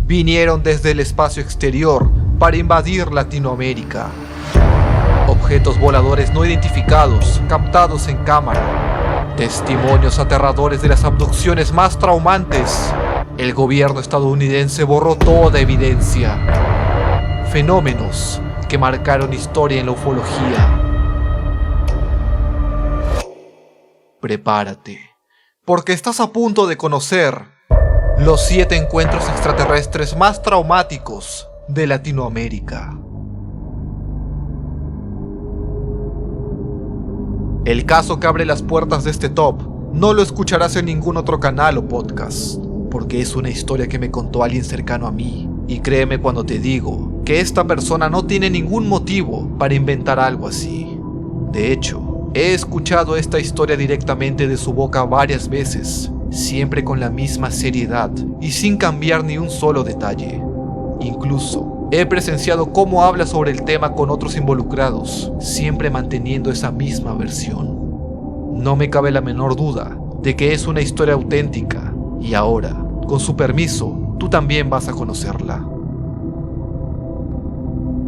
vinieron desde el espacio exterior para invadir Latinoamérica. Objetos voladores no identificados, captados en cámara. Testimonios aterradores de las abducciones más traumantes. El gobierno estadounidense borró toda evidencia. Fenómenos que marcaron historia en la ufología. Prepárate, porque estás a punto de conocer los 7 encuentros extraterrestres más traumáticos de Latinoamérica. El caso que abre las puertas de este top no lo escucharás en ningún otro canal o podcast, porque es una historia que me contó alguien cercano a mí, y créeme cuando te digo que esta persona no tiene ningún motivo para inventar algo así. De hecho, he escuchado esta historia directamente de su boca varias veces, siempre con la misma seriedad y sin cambiar ni un solo detalle. Incluso, he presenciado cómo habla sobre el tema con otros involucrados, siempre manteniendo esa misma versión. No me cabe la menor duda de que es una historia auténtica, y ahora, con su permiso, tú también vas a conocerla.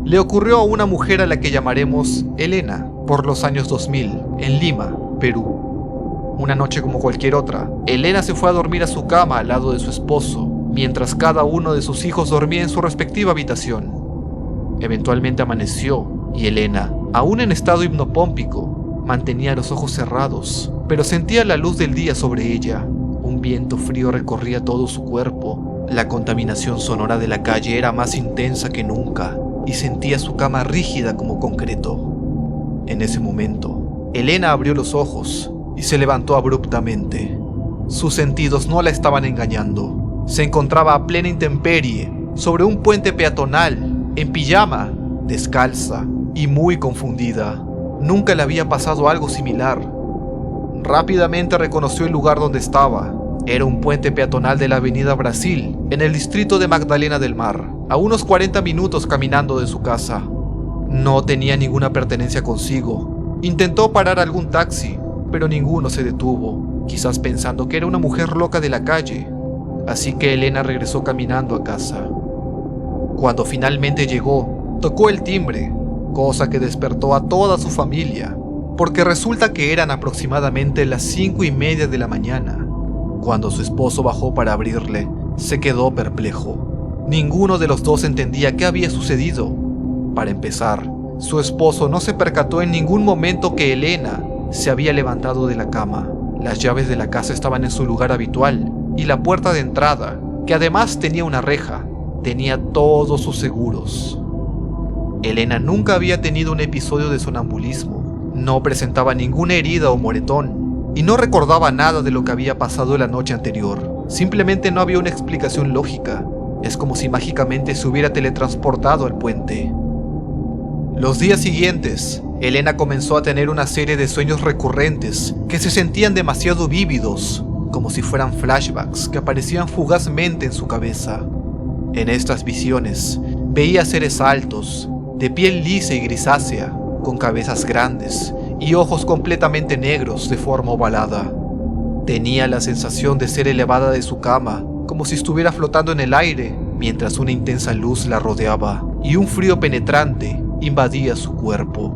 Le ocurrió a una mujer a la que llamaremos Elena, por los años 2000, en Lima, Perú. Una noche como cualquier otra, Elena se fue a dormir a su cama al lado de su esposo, mientras cada uno de sus hijos dormía en su respectiva habitación. Eventualmente amaneció, y Elena, aún en estado hipnopómpico, mantenía los ojos cerrados, pero sentía la luz del día sobre ella. Un viento frío recorría todo su cuerpo. La contaminación sonora de la calle era más intensa que nunca, y sentía su cama rígida como concreto. En ese momento, Elena abrió los ojos y se levantó abruptamente. Sus sentidos no la estaban engañando. Se encontraba a plena intemperie, sobre un puente peatonal, en pijama, descalza y muy confundida. Nunca le había pasado algo similar. Rápidamente reconoció el lugar donde estaba. Era un puente peatonal de la avenida Brasil, en el distrito de Magdalena del Mar, a unos 40 minutos caminando de su casa. No tenía ninguna pertenencia consigo. Intentó parar algún taxi, pero ninguno se detuvo, quizás pensando que era una mujer loca de la calle. Así que Elena regresó caminando a casa. Cuando finalmente llegó, tocó el timbre, cosa que despertó a toda su familia, porque resulta que eran aproximadamente las 5:30 de la mañana. Cuando su esposo bajó para abrirle, se quedó perplejo. Ninguno de los dos entendía qué había sucedido. Para empezar, su esposo no se percató en ningún momento que Elena se había levantado de la cama. Las llaves de la casa estaban en su lugar habitual, y la puerta de entrada, que además tenía una reja, tenía todos sus seguros. Elena nunca había tenido un episodio de sonambulismo, no presentaba ninguna herida o moretón, y no recordaba nada de lo que había pasado la noche anterior. Simplemente no había una explicación lógica. Es como si mágicamente se hubiera teletransportado al puente. Los días siguientes, Elena comenzó a tener una serie de sueños recurrentes que se sentían demasiado vívidos, como si fueran flashbacks que aparecían fugazmente en su cabeza. En estas visiones, veía seres altos, de piel lisa y grisácea, con cabezas grandes y ojos completamente negros de forma ovalada. Tenía la sensación de ser elevada de su cama, como si estuviera flotando en el aire, mientras una intensa luz la rodeaba y un frío penetrante invadía su cuerpo.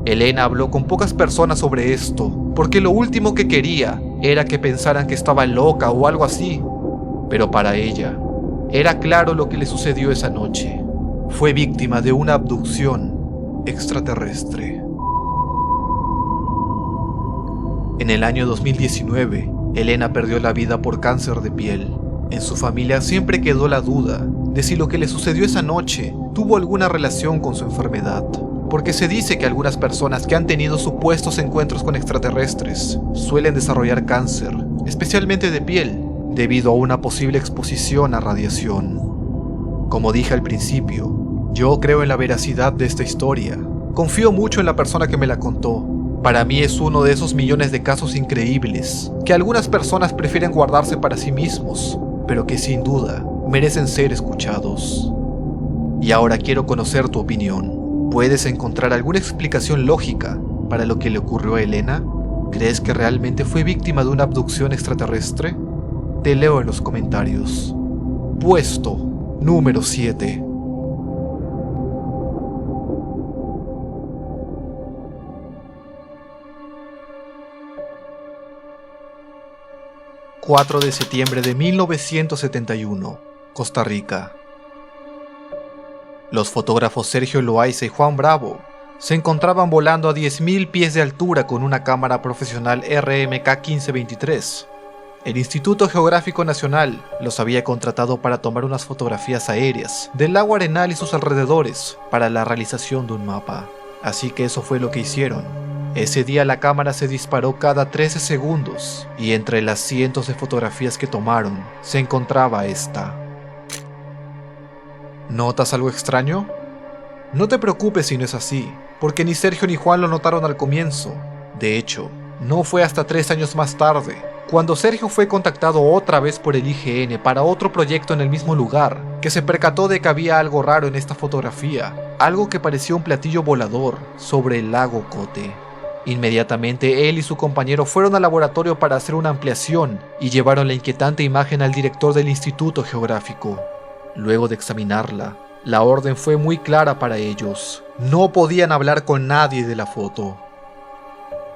Elena habló con pocas personas sobre esto, porque lo último que quería era que pensaran que estaba loca o algo así. Pero para ella, era claro lo que le sucedió esa noche. Fue víctima de una abducción extraterrestre. En el año 2019, Elena perdió la vida por cáncer de piel. En su familia siempre quedó la duda de si lo que le sucedió esa noche tuvo alguna relación con su enfermedad, porque se dice que algunas personas que han tenido supuestos encuentros con extraterrestres suelen desarrollar cáncer, especialmente de piel, debido a una posible exposición a radiación. Como dije al principio, yo creo en la veracidad de esta historia. Confío mucho en la persona que me la contó. Para mí es uno de esos millones de casos increíbles que algunas personas prefieren guardarse para sí mismos, pero que sin duda merecen ser escuchados. Y ahora quiero conocer tu opinión. ¿Puedes encontrar alguna explicación lógica para lo que le ocurrió a Elena? ¿Crees que realmente fue víctima de una abducción extraterrestre? Te leo en los comentarios. Puesto Número 7. ...4 de septiembre de 1971, Costa Rica. Los fotógrafos Sergio Loaiza y Juan Bravo se encontraban volando a 10.000 pies de altura con una cámara profesional RMK 1523. El Instituto Geográfico Nacional los había contratado para tomar unas fotografías aéreas del lago Arenal y sus alrededores para la realización de un mapa. Así que eso fue lo que hicieron. Ese día la cámara se disparó cada 13 segundos y entre las cientos de fotografías que tomaron se encontraba esta. ¿Notas algo extraño? No te preocupes si no es así, porque ni Sergio ni Juan lo notaron al comienzo. De hecho, no fue hasta 3 años más tarde, cuando Sergio fue contactado otra vez por el IGN para otro proyecto en el mismo lugar, que se percató de que había algo raro en esta fotografía, algo que parecía un platillo volador sobre el lago Cote. Inmediatamente él y su compañero fueron al laboratorio para hacer una ampliación y llevaron la inquietante imagen al director del Instituto Geográfico. Luego de examinarla, la orden fue muy clara para ellos. No podían hablar con nadie de la foto.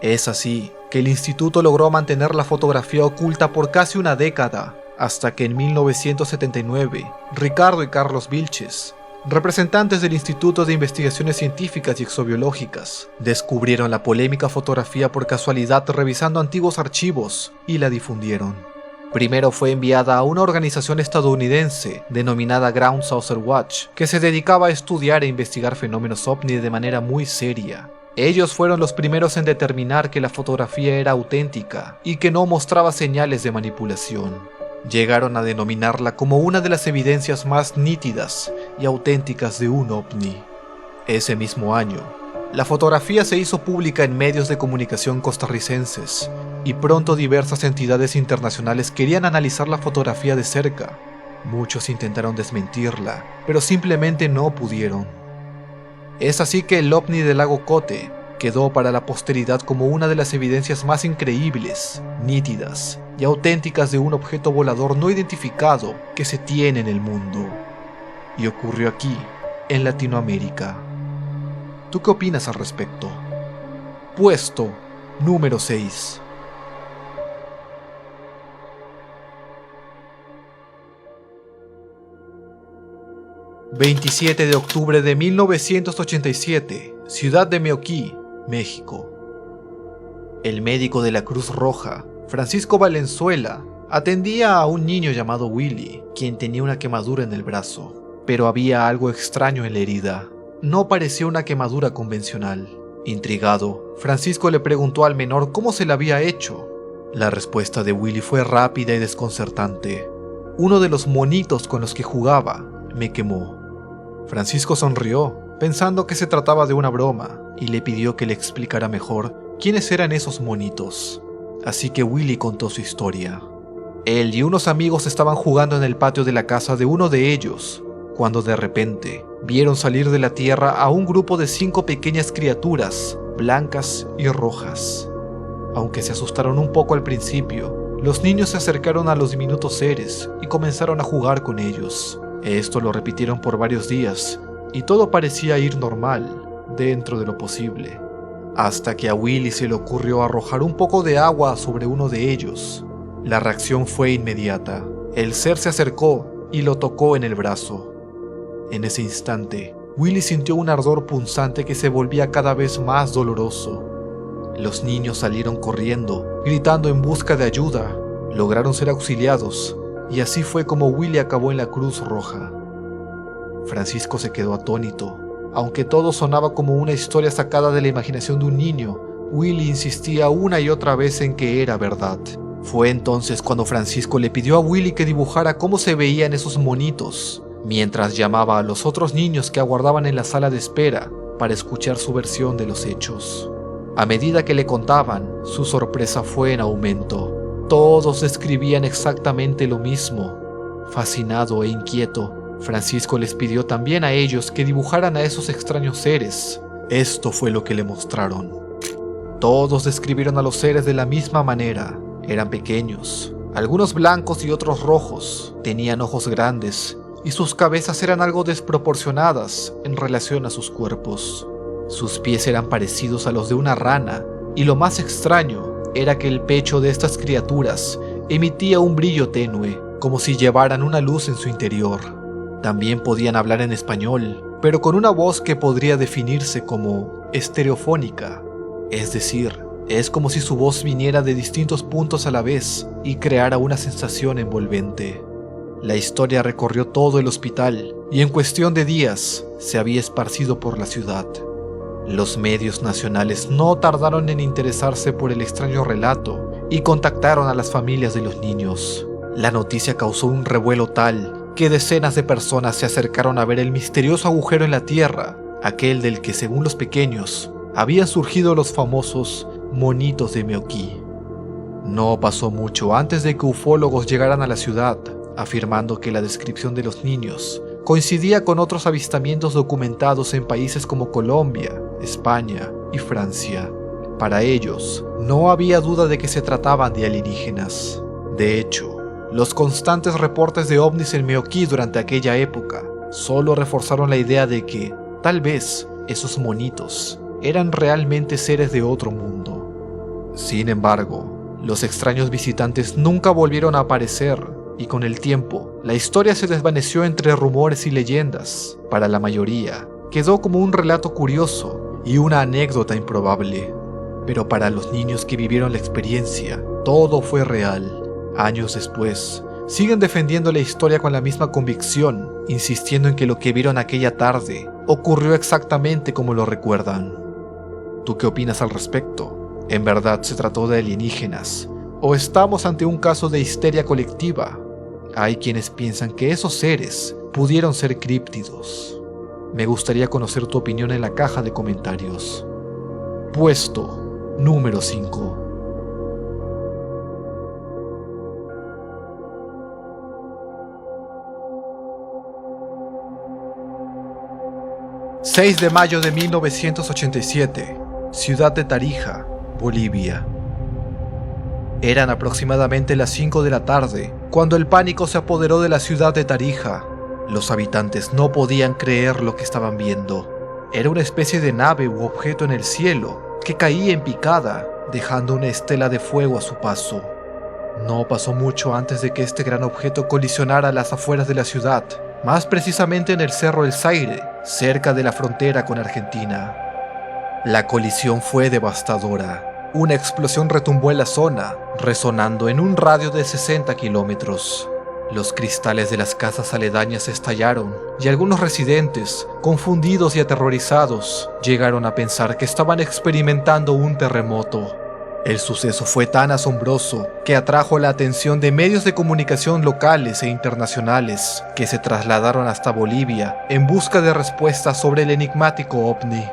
Es así que el instituto logró mantener la fotografía oculta por casi una década, hasta que en 1979, Ricardo y Carlos Vilches, representantes del Instituto de Investigaciones Científicas y Exobiológicas, descubrieron la polémica fotografía por casualidad revisando antiguos archivos y la difundieron. Primero fue enviada a una organización estadounidense denominada Ground Saucer Watch, que se dedicaba a estudiar e investigar fenómenos ovni de manera muy seria. Ellos fueron los primeros en determinar que la fotografía era auténtica y que no mostraba señales de manipulación. Llegaron a denominarla como una de las evidencias más nítidas y auténticas de un ovni. Ese mismo año, la fotografía se hizo pública en medios de comunicación costarricenses y pronto diversas entidades internacionales querían analizar la fotografía de cerca. Muchos intentaron desmentirla, pero simplemente no pudieron. Es así que el ovni del lago Cote quedó para la posteridad como una de las evidencias más increíbles, nítidas y auténticas de un objeto volador no identificado que se tiene en el mundo. Y ocurrió aquí, en Latinoamérica. ¿Tú qué opinas al respecto? Puesto número 6. ...27 de octubre de 1987... Ciudad de Meoquí, México. El médico de la Cruz Roja, Francisco Valenzuela, atendía a un niño llamado Willy, quien tenía una quemadura en el brazo. Pero había algo extraño en la herida. No parecía una quemadura convencional. Intrigado, Francisco le preguntó al menor cómo se la había hecho. La respuesta de Willy fue rápida y desconcertante. Uno de los monitos con los que jugaba me quemó. Francisco sonrió, pensando que se trataba de una broma, y le pidió que le explicara mejor quiénes eran esos monitos. Así que Willy contó su historia. Él y unos amigos estaban jugando en el patio de la casa de uno de ellos, cuando de repente vieron salir de la tierra a un grupo de 5 pequeñas criaturas, blancas y rojas. Aunque se asustaron un poco al principio, los niños se acercaron a los diminutos seres y comenzaron a jugar con ellos. Esto lo repitieron por varios días, y todo parecía ir normal, dentro de lo posible, hasta que a Willy se le ocurrió arrojar un poco de agua sobre uno de ellos. La reacción fue inmediata. El ser se acercó y lo tocó en el brazo. En ese instante, Willy sintió un ardor punzante que se volvía cada vez más doloroso. Los niños salieron corriendo, gritando en busca de ayuda. Lograron ser auxiliados, y así fue como Willy acabó en la Cruz Roja. Francisco se quedó atónito. Aunque todo sonaba como una historia sacada de la imaginación de un niño, Willy insistía una y otra vez en que era verdad. Fue entonces cuando Francisco le pidió a Willy que dibujara cómo se veían esos monitos, mientras llamaba a los otros niños que aguardaban en la sala de espera para escuchar su versión de los hechos. A medida que le contaban, su sorpresa fue en aumento. Todos describían exactamente lo mismo. Fascinado e inquieto, Francisco les pidió también a ellos que dibujaran a esos extraños seres. Esto fue lo que le mostraron. Todos describieron a los seres de la misma manera. Eran pequeños, algunos blancos y otros rojos. Tenían ojos grandes, y sus cabezas eran algo desproporcionadas en relación a sus cuerpos. Sus pies eran parecidos a los de una rana, y lo más extraño era que el pecho de estas criaturas emitía un brillo tenue, como si llevaran una luz en su interior. También podían hablar en español, pero con una voz que podría definirse como estereofónica. Es decir, es como si su voz viniera de distintos puntos a la vez y creara una sensación envolvente. La historia recorrió todo el hospital y en cuestión de días se había esparcido por la ciudad. Los medios nacionales no tardaron en interesarse por el extraño relato y contactaron a las familias de los niños. La noticia causó un revuelo tal que decenas de personas se acercaron a ver el misterioso agujero en la tierra, aquel del que, según los pequeños, habían surgido los famosos monitos de Meoqui. No pasó mucho antes de que ufólogos llegaran a la ciudad, afirmando que la descripción de los niños coincidía con otros avistamientos documentados en países como Colombia, España y Francia. Para ellos, no había duda de que se trataban de alienígenas. De hecho, los constantes reportes de ovnis en Meoqui durante aquella época solo reforzaron la idea de que, tal vez, esos monitos eran realmente seres de otro mundo. Sin embargo, los extraños visitantes nunca volvieron a aparecer, y con el tiempo, la historia se desvaneció entre rumores y leyendas. Para la mayoría, quedó como un relato curioso y una anécdota improbable. Pero para los niños que vivieron la experiencia, todo fue real. Años después, siguen defendiendo la historia con la misma convicción, insistiendo en que lo que vieron aquella tarde ocurrió exactamente como lo recuerdan. ¿Tú qué opinas al respecto? ¿En verdad se trató de alienígenas? ¿O estamos ante un caso de histeria colectiva? Hay quienes piensan que esos seres pudieron ser críptidos. Me gustaría conocer tu opinión en la caja de comentarios. Puesto número 5. ...6 de mayo de 1987... Ciudad de Tarija, Bolivia. Eran aproximadamente las 5 de la tarde cuando el pánico se apoderó de la ciudad de Tarija. Los habitantes no podían creer lo que estaban viendo. Era una especie de nave u objeto en el cielo que caía en picada, dejando una estela de fuego a su paso. No pasó mucho antes de que este gran objeto colisionara a las afueras de la ciudad, más precisamente en el Cerro El Zaire, cerca de la frontera con Argentina. La colisión fue devastadora. Una explosión retumbó en la zona, resonando en un radio de 60 kilómetros. Los cristales de las casas aledañas estallaron y algunos residentes, confundidos y aterrorizados, llegaron a pensar que estaban experimentando un terremoto. El suceso fue tan asombroso que atrajo la atención de medios de comunicación locales e internacionales que se trasladaron hasta Bolivia en busca de respuestas sobre el enigmático ovni.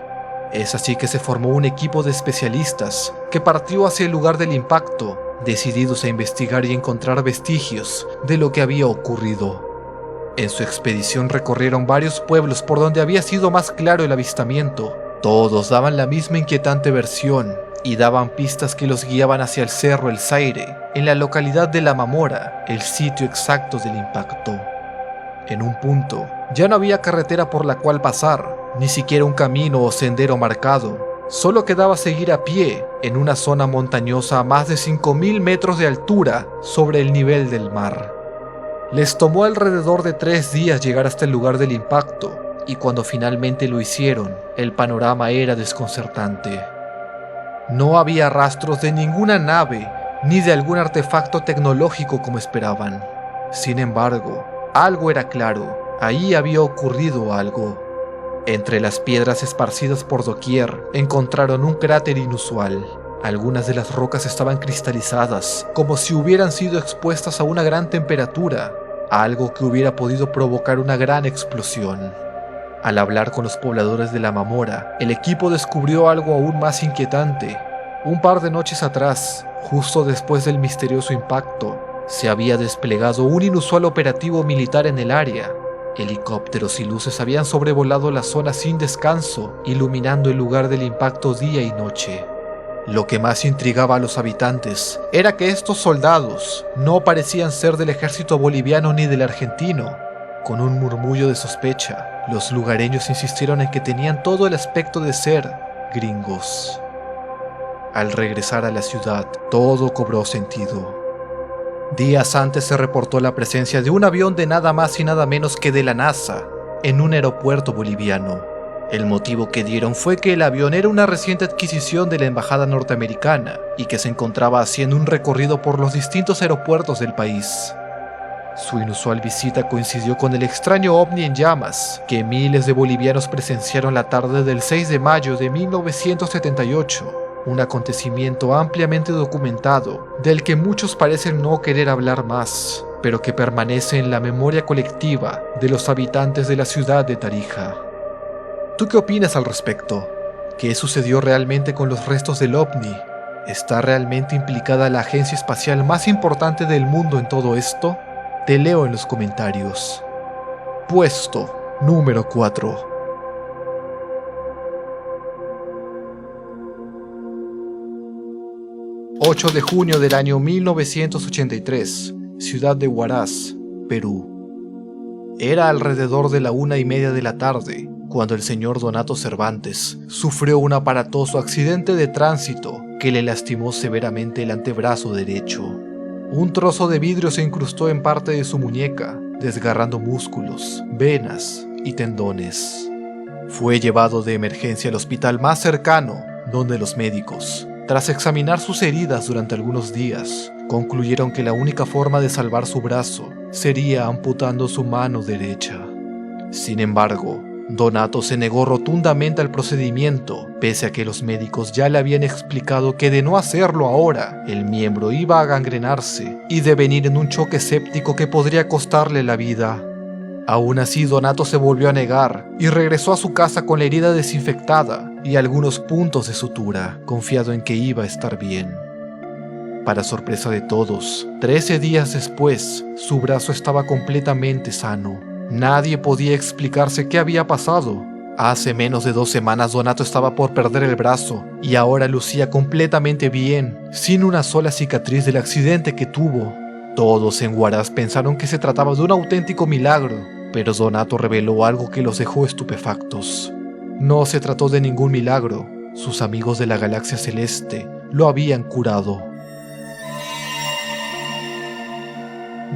Es así que se formó un equipo de especialistas que partió hacia el lugar del impacto, decididos a investigar y encontrar vestigios de lo que había ocurrido. En su expedición recorrieron varios pueblos por donde había sido más claro el avistamiento. Todos daban la misma inquietante versión y daban pistas que los guiaban hacia el Cerro El Zaire, en la localidad de La Mamora, el sitio exacto del impacto. En un punto, ya no había carretera por la cual pasar, ni siquiera un camino o sendero marcado. Solo quedaba seguir a pie en una zona montañosa a más de 5.000 metros de altura sobre el nivel del mar. Les tomó alrededor de 3 días llegar hasta el lugar del impacto, y cuando finalmente lo hicieron, el panorama era desconcertante. No había rastros de ninguna nave ni de algún artefacto tecnológico como esperaban. Sin embargo, algo era claro, ahí había ocurrido algo. Entre las piedras esparcidas por doquier, encontraron un cráter inusual. Algunas de las rocas estaban cristalizadas, como si hubieran sido expuestas a una gran temperatura, algo que hubiera podido provocar una gran explosión. Al hablar con los pobladores de La Mamora, el equipo descubrió algo aún más inquietante. Un par de noches atrás, justo después del misterioso impacto, se había desplegado un inusual operativo militar en el área. Helicópteros y luces habían sobrevolado la zona sin descanso, iluminando el lugar del impacto día y noche. Lo que más intrigaba a los habitantes era que estos soldados no parecían ser del ejército boliviano ni del argentino. Con un murmullo de sospecha, los lugareños insistieron en que tenían todo el aspecto de ser gringos. Al regresar a la ciudad, todo cobró sentido. Días antes se reportó la presencia de un avión de nada más y nada menos que de la NASA en un aeropuerto boliviano. El motivo que dieron fue que el avión era una reciente adquisición de la embajada norteamericana y que se encontraba haciendo un recorrido por los distintos aeropuertos del país. Su inusual visita coincidió con el extraño ovni en llamas que miles de bolivianos presenciaron la tarde del 6 de mayo de 1978, un acontecimiento ampliamente documentado del que muchos parecen no querer hablar más, pero que permanece en la memoria colectiva de los habitantes de la ciudad de Tarija. ¿Tú qué opinas al respecto? ¿Qué sucedió realmente con los restos del ovni? ¿Está realmente implicada la agencia espacial más importante del mundo en todo esto? Te leo en los comentarios. Puesto número 4. ...8 de junio del año 1983... ciudad de Huaraz, Perú. Era alrededor de la 1:30 de la tarde... cuando el señor Donato Cervantes... sufrió un aparatoso accidente de tránsito... que le lastimó severamente el antebrazo derecho. Un trozo de vidrio se incrustó en parte de su muñeca, desgarrando músculos, venas y tendones. Fue llevado de emergencia al hospital más cercano, donde los médicos, tras examinar sus heridas durante algunos días, concluyeron que la única forma de salvar su brazo sería amputando su mano derecha. Sin embargo, Donato se negó rotundamente al procedimiento, pese a que los médicos ya le habían explicado que de no hacerlo ahora, el miembro iba a gangrenarse y devenir en un choque séptico que podría costarle la vida. Aún así, Donato se volvió a negar y regresó a su casa con la herida desinfectada y algunos puntos de sutura, confiado en que iba a estar bien. Para sorpresa de todos, 13 días después, su brazo estaba completamente sano. Nadie podía explicarse qué había pasado. Hace menos de 2 semanas Donato estaba por perder el brazo y ahora lucía completamente bien, sin una sola cicatriz del accidente que tuvo. Todos en Huaraz pensaron que se trataba de un auténtico milagro, pero Donato reveló algo que los dejó estupefactos. No se trató de ningún milagro, sus amigos de la galaxia celeste lo habían curado.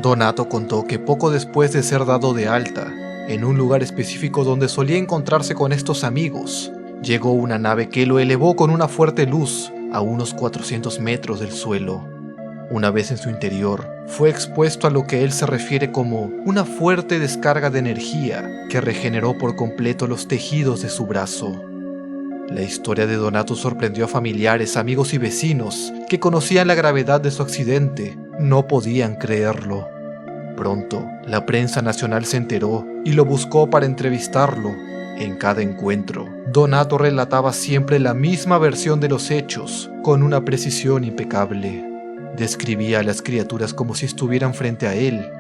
Donato contó que poco después de ser dado de alta, en un lugar específico donde solía encontrarse con estos amigos, llegó una nave que lo elevó con una fuerte luz a unos 400 metros del suelo. Una vez en su interior, fue expuesto a lo que él se refiere como una fuerte descarga de energía que regeneró por completo los tejidos de su brazo. La historia de Donato sorprendió a familiares, amigos y vecinos que conocían la gravedad de su accidente. No podían creerlo. Pronto, la prensa nacional se enteró y lo buscó para entrevistarlo. En cada encuentro, Donato relataba siempre la misma versión de los hechos, con una precisión impecable. Describía a las criaturas como si estuvieran frente a él.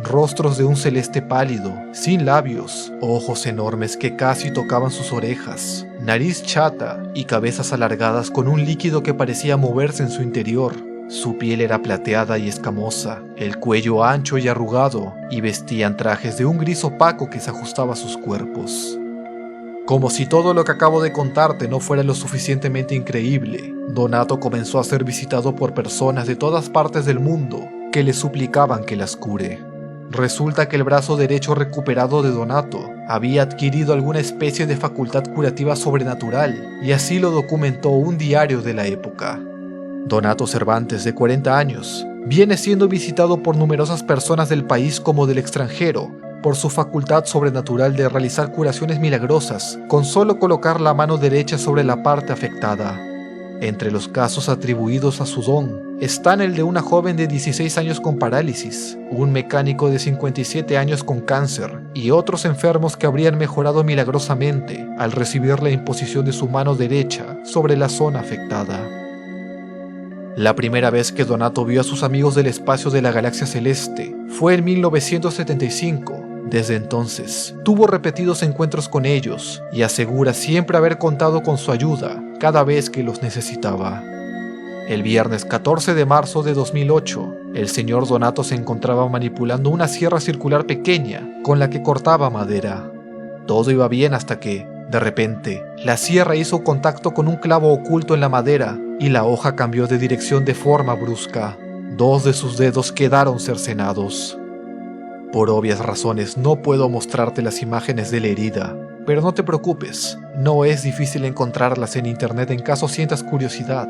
Rostros de un celeste pálido, sin labios, ojos enormes que casi tocaban sus orejas, nariz chata y cabezas alargadas con un líquido que parecía moverse en su interior. Su piel era plateada y escamosa, el cuello ancho y arrugado, y vestían trajes de un gris opaco que se ajustaba a sus cuerpos. Como si todo lo que acabo de contarte no fuera lo suficientemente increíble, Donato comenzó a ser visitado por personas de todas partes del mundo que le suplicaban que las cure. Resulta que el brazo derecho recuperado de Donato había adquirido alguna especie de facultad curativa sobrenatural, y así lo documentó un diario de la época. Donato Cervantes, de 40 años, viene siendo visitado por numerosas personas del país como del extranjero por su facultad sobrenatural de realizar curaciones milagrosas con solo colocar la mano derecha sobre la parte afectada. Entre los casos atribuidos a su don están el de una joven de 16 años con parálisis, un mecánico de 57 años con cáncer y otros enfermos que habrían mejorado milagrosamente al recibir la imposición de su mano derecha sobre la zona afectada. La primera vez que Donato vio a sus amigos del espacio de la galaxia celeste fue en 1975. Desde entonces, tuvo repetidos encuentros con ellos y asegura siempre haber contado con su ayuda cada vez que los necesitaba. El viernes 14 de marzo de 2008, el señor Donato se encontraba manipulando una sierra circular pequeña con la que cortaba madera. Todo iba bien hasta que, de repente, la sierra hizo contacto con un clavo oculto en la madera y la hoja cambió de dirección de forma brusca. 2 de sus dedos quedaron cercenados. Por obvias razones no puedo mostrarte las imágenes de la herida, pero no te preocupes, no es difícil encontrarlas en internet en caso sientas curiosidad.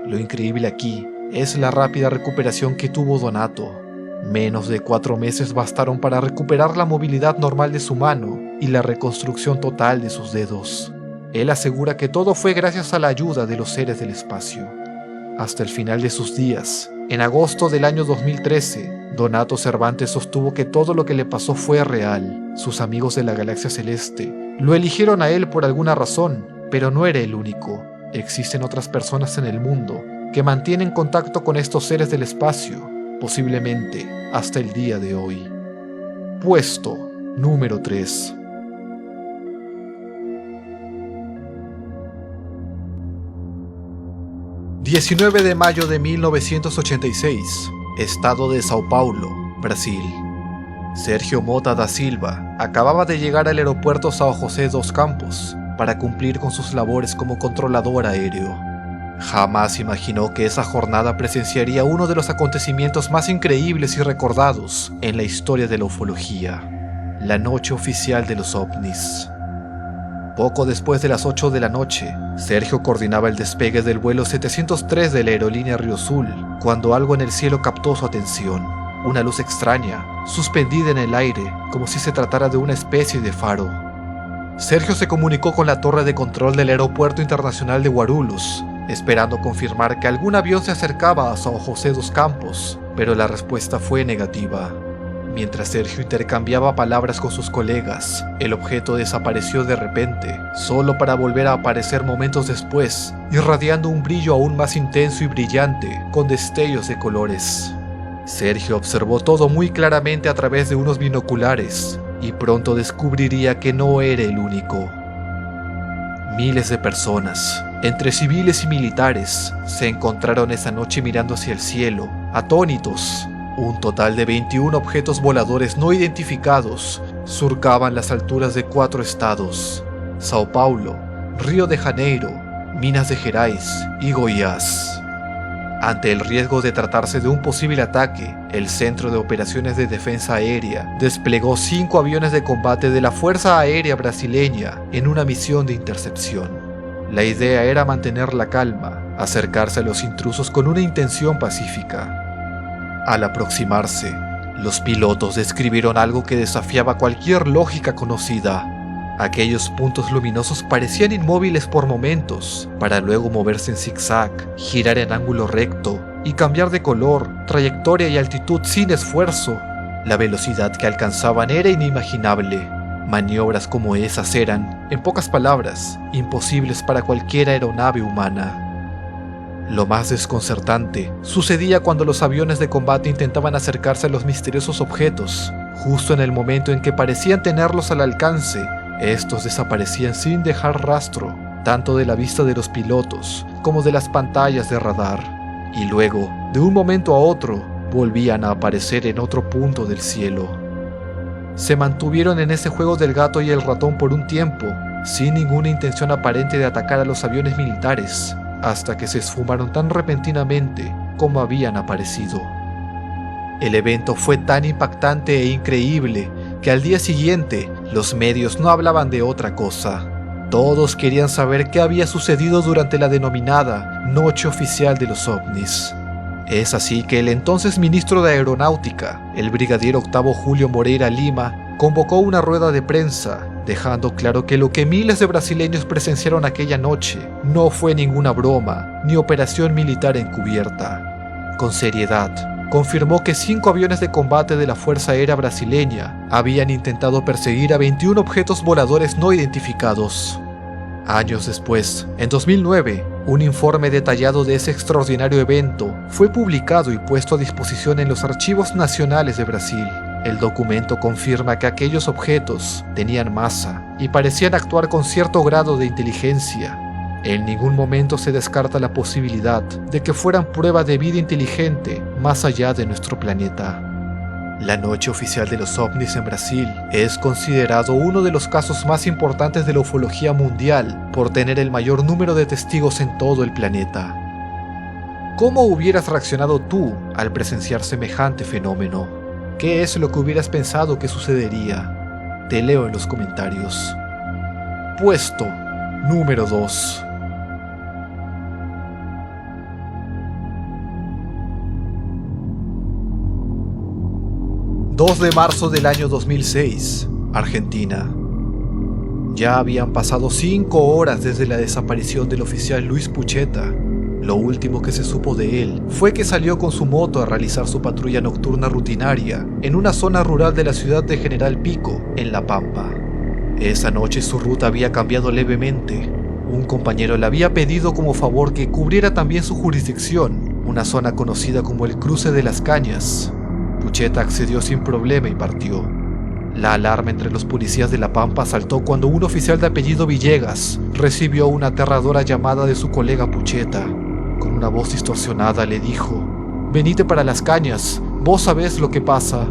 Lo increíble aquí es la rápida recuperación que tuvo Donato. Menos de 4 meses bastaron para recuperar la movilidad normal de su mano y la reconstrucción total de sus dedos. Él asegura que todo fue gracias a la ayuda de los seres del espacio. Hasta el final de sus días, en agosto del año 2013, Donato Cervantes sostuvo que todo lo que le pasó fue real. Sus amigos de la galaxia celeste lo eligieron a él por alguna razón, pero no era el único. Existen otras personas en el mundo que mantienen contacto con estos seres del espacio, posiblemente hasta el día de hoy. Puesto número 3. ...19 de mayo de 1986... Estado de Sao Paulo, Brasil. Sergio Mota da Silva acababa de llegar al aeropuerto São José dos Campos para cumplir con sus labores como controlador aéreo. Jamás imaginó que esa jornada presenciaría uno de los acontecimientos más increíbles y recordados en la historia de la ufología, la noche oficial de los ovnis. Poco después de las 8 de la noche, Sergio coordinaba el despegue del vuelo 703 de la aerolínea Río Sul, cuando algo en el cielo captó su atención. Una luz extraña, suspendida en el aire, como si se tratara de una especie de faro. Sergio se comunicó con la torre de control del Aeropuerto Internacional de Guarulhos, esperando confirmar que algún avión se acercaba a São José dos Campos, pero la respuesta fue negativa. Mientras Sergio intercambiaba palabras con sus colegas, el objeto desapareció de repente, solo para volver a aparecer momentos después, irradiando un brillo aún más intenso y brillante, con destellos de colores. Sergio observó todo muy claramente a través de unos binoculares, y pronto descubriría que no era el único. Miles de personas, entre civiles y militares, se encontraron esa noche mirando hacia el cielo, atónitos. Un total de 21 objetos voladores no identificados surcaban las alturas de 4 estados: Sao Paulo, Río de Janeiro, Minas Gerais y Goiás. Ante el riesgo de tratarse de un posible ataque, el Centro de Operaciones de Defensa Aérea desplegó 5 aviones de combate de la Fuerza Aérea Brasileña en una misión de intercepción. La idea era mantener la calma, acercarse a los intrusos con una intención pacífica. Al aproximarse, los pilotos describieron algo que desafiaba cualquier lógica conocida. Aquellos puntos luminosos parecían inmóviles por momentos, para luego moverse en zigzag, girar en ángulo recto y cambiar de color, trayectoria y altitud sin esfuerzo. La velocidad que alcanzaban era inimaginable. Maniobras como esas eran, en pocas palabras, imposibles para cualquier aeronave humana. Lo más desconcertante sucedía cuando los aviones de combate intentaban acercarse a los misteriosos objetos. Justo en el momento en que parecían tenerlos al alcance, estos desaparecían sin dejar rastro, tanto de la vista de los pilotos como de las pantallas de radar. Y luego, de un momento a otro, volvían a aparecer en otro punto del cielo. Se mantuvieron en ese juego del gato y el ratón por un tiempo, sin ninguna intención aparente de atacar a los aviones militares, hasta que se esfumaron tan repentinamente como habían aparecido. El evento fue tan impactante e increíble que al día siguiente los medios no hablaban de otra cosa. Todos querían saber qué había sucedido durante la denominada Noche Oficial de los OVNIs. Es así que el entonces ministro de Aeronáutica, el brigadier Octavio Julio Moreira Lima, convocó una rueda de prensa, dejando claro que lo que miles de brasileños presenciaron aquella noche no fue ninguna broma ni operación militar encubierta. Con seriedad, confirmó que 5 aviones de combate de la Fuerza Aérea Brasileña habían intentado perseguir a 21 objetos voladores no identificados. Años después, en 2009, un informe detallado de ese extraordinario evento fue publicado y puesto a disposición en los Archivos Nacionales de Brasil. El documento confirma que aquellos objetos tenían masa y parecían actuar con cierto grado de inteligencia. En ningún momento se descarta la posibilidad de que fueran prueba de vida inteligente más allá de nuestro planeta. La Noche Oficial de los OVNIs en Brasil es considerado uno de los casos más importantes de la ufología mundial por tener el mayor número de testigos en todo el planeta. ¿Cómo hubieras reaccionado tú al presenciar semejante fenómeno? ¿Qué es lo que hubieras pensado que sucedería? Te leo en los comentarios. Puesto número 2. ...2 de marzo del año 2006, Argentina. Ya habían pasado 5 horas desde la desaparición del oficial Luis Pucheta. Lo último que se supo de él fue que salió con su moto a realizar su patrulla nocturna rutinaria en una zona rural de la ciudad de General Pico, en La Pampa. Esa noche su ruta había cambiado levemente. Un compañero le había pedido como favor que cubriera también su jurisdicción, una zona conocida como el Cruce de las Cañas. Pucheta accedió sin problema y partió. La alarma entre los policías de La Pampa saltó cuando un oficial de apellido Villegas recibió una aterradora llamada de su colega Pucheta. Con una voz distorsionada le dijo: «Venite para las Cañas, vos sabés lo que pasa».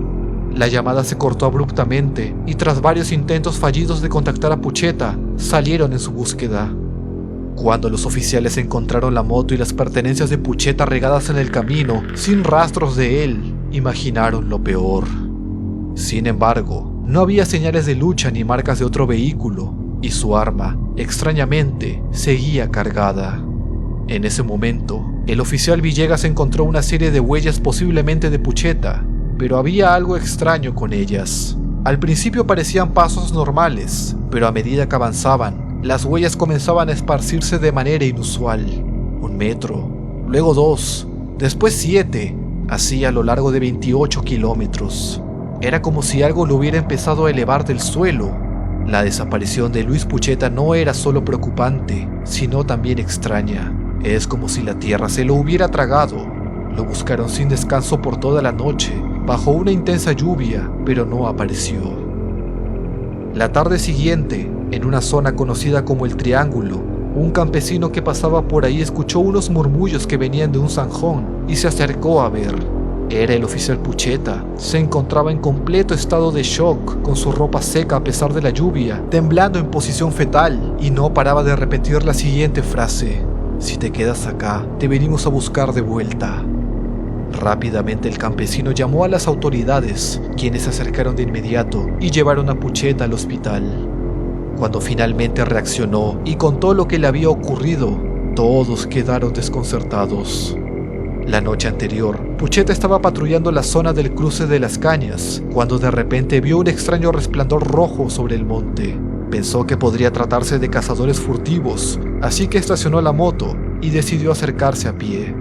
La llamada se cortó abruptamente y tras varios intentos fallidos de contactar a Pucheta, salieron en su búsqueda. Cuando los oficiales encontraron la moto y las pertenencias de Pucheta regadas en el camino, sin rastros de él, imaginaron lo peor. Sin embargo, no había señales de lucha ni marcas de otro vehículo, y su arma, extrañamente, seguía cargada. En ese momento, el oficial Villegas encontró una serie de huellas posiblemente de Pucheta, pero había algo extraño con ellas. Al principio parecían pasos normales, pero a medida que avanzaban, las huellas comenzaban a esparcirse de manera inusual. 1 metro, luego 2, después 7, así a lo largo de 28 kilómetros. Era como si algo lo hubiera empezado a elevar del suelo. La desaparición de Luis Pucheta no era solo preocupante, sino también extraña. Es como si la tierra se lo hubiera tragado. Lo buscaron sin descanso por toda la noche, bajo una intensa lluvia, pero no apareció. La tarde siguiente, en una zona conocida como el Triángulo, un campesino que pasaba por ahí escuchó unos murmullos que venían de un zanjón y se acercó a ver. Era el oficial Pucheta. Se encontraba en completo estado de shock, con su ropa seca a pesar de la lluvia, temblando en posición fetal, y no paraba de repetir la siguiente frase: «Si te quedas acá, te venimos a buscar de vuelta». Rápidamente el campesino llamó a las autoridades, quienes se acercaron de inmediato y llevaron a Pucheta al hospital. Cuando finalmente reaccionó y contó lo que le había ocurrido, todos quedaron desconcertados. La noche anterior, Pucheta estaba patrullando la zona del Cruce de las Cañas, cuando de repente vio un extraño resplandor rojo sobre el monte. Pensó que podría tratarse de cazadores furtivos, así que estacionó la moto y decidió acercarse a pie.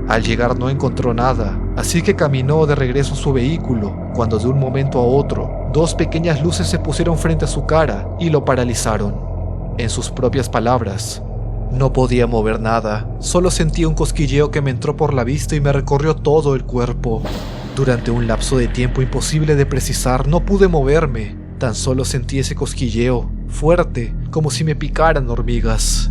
Al llegar no encontró nada, así que caminó de regreso a su vehículo, cuando de un momento a otro, 2 pequeñas luces se pusieron frente a su cara y lo paralizaron. En sus propias palabras: «No podía mover nada, solo sentía un cosquilleo que me entró por la vista y me recorrió todo el cuerpo. Durante un lapso de tiempo imposible de precisar, no pude moverme, tan solo sentí ese cosquilleo, fuerte, como si me picaran hormigas».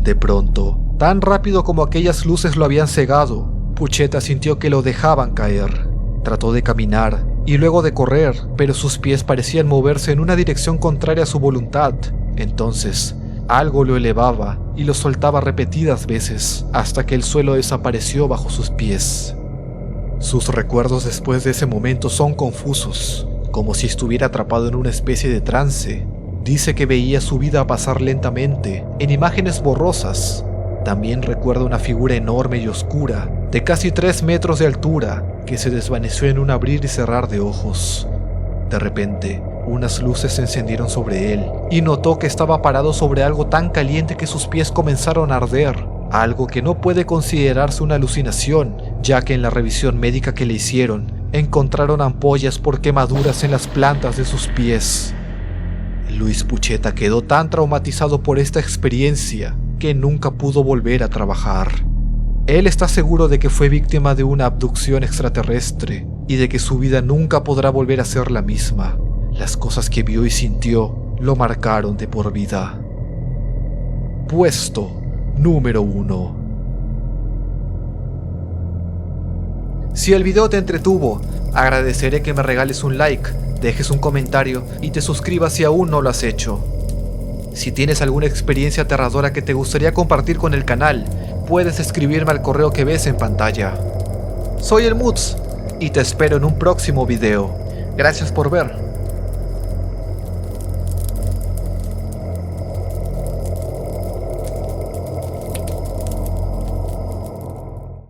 De pronto, tan rápido como aquellas luces lo habían cegado, Pucheta sintió que lo dejaban caer. Trató de caminar y luego de correr, pero sus pies parecían moverse en una dirección contraria a su voluntad. Entonces, algo lo elevaba y lo soltaba repetidas veces, hasta que el suelo desapareció bajo sus pies. Sus recuerdos después de ese momento son confusos, como si estuviera atrapado en una especie de trance. Dice que veía su vida pasar lentamente, en imágenes borrosas. También recuerda una figura enorme y oscura, de casi 3 metros de altura, que se desvaneció en un abrir y cerrar de ojos. De repente, unas luces se encendieron sobre él, y notó que estaba parado sobre algo tan caliente que sus pies comenzaron a arder, algo que no puede considerarse una alucinación, ya que en la revisión médica que le hicieron, encontraron ampollas por quemaduras en las plantas de sus pies. Luis Pucheta quedó tan traumatizado por esta experiencia que nunca pudo volver a trabajar. Él está seguro de que fue víctima de una abducción extraterrestre y de que su vida nunca podrá volver a ser la misma. Las cosas que vio y sintió lo marcaron de por vida. Puesto número 1. Si el video te entretuvo, agradeceré que me regales un like, dejes un comentario y te suscribas si aún no lo has hecho. Si tienes alguna experiencia aterradora que te gustaría compartir con el canal, puedes escribirme al correo que ves en pantalla. Soy el Muts y te espero en un próximo video. Gracias por ver.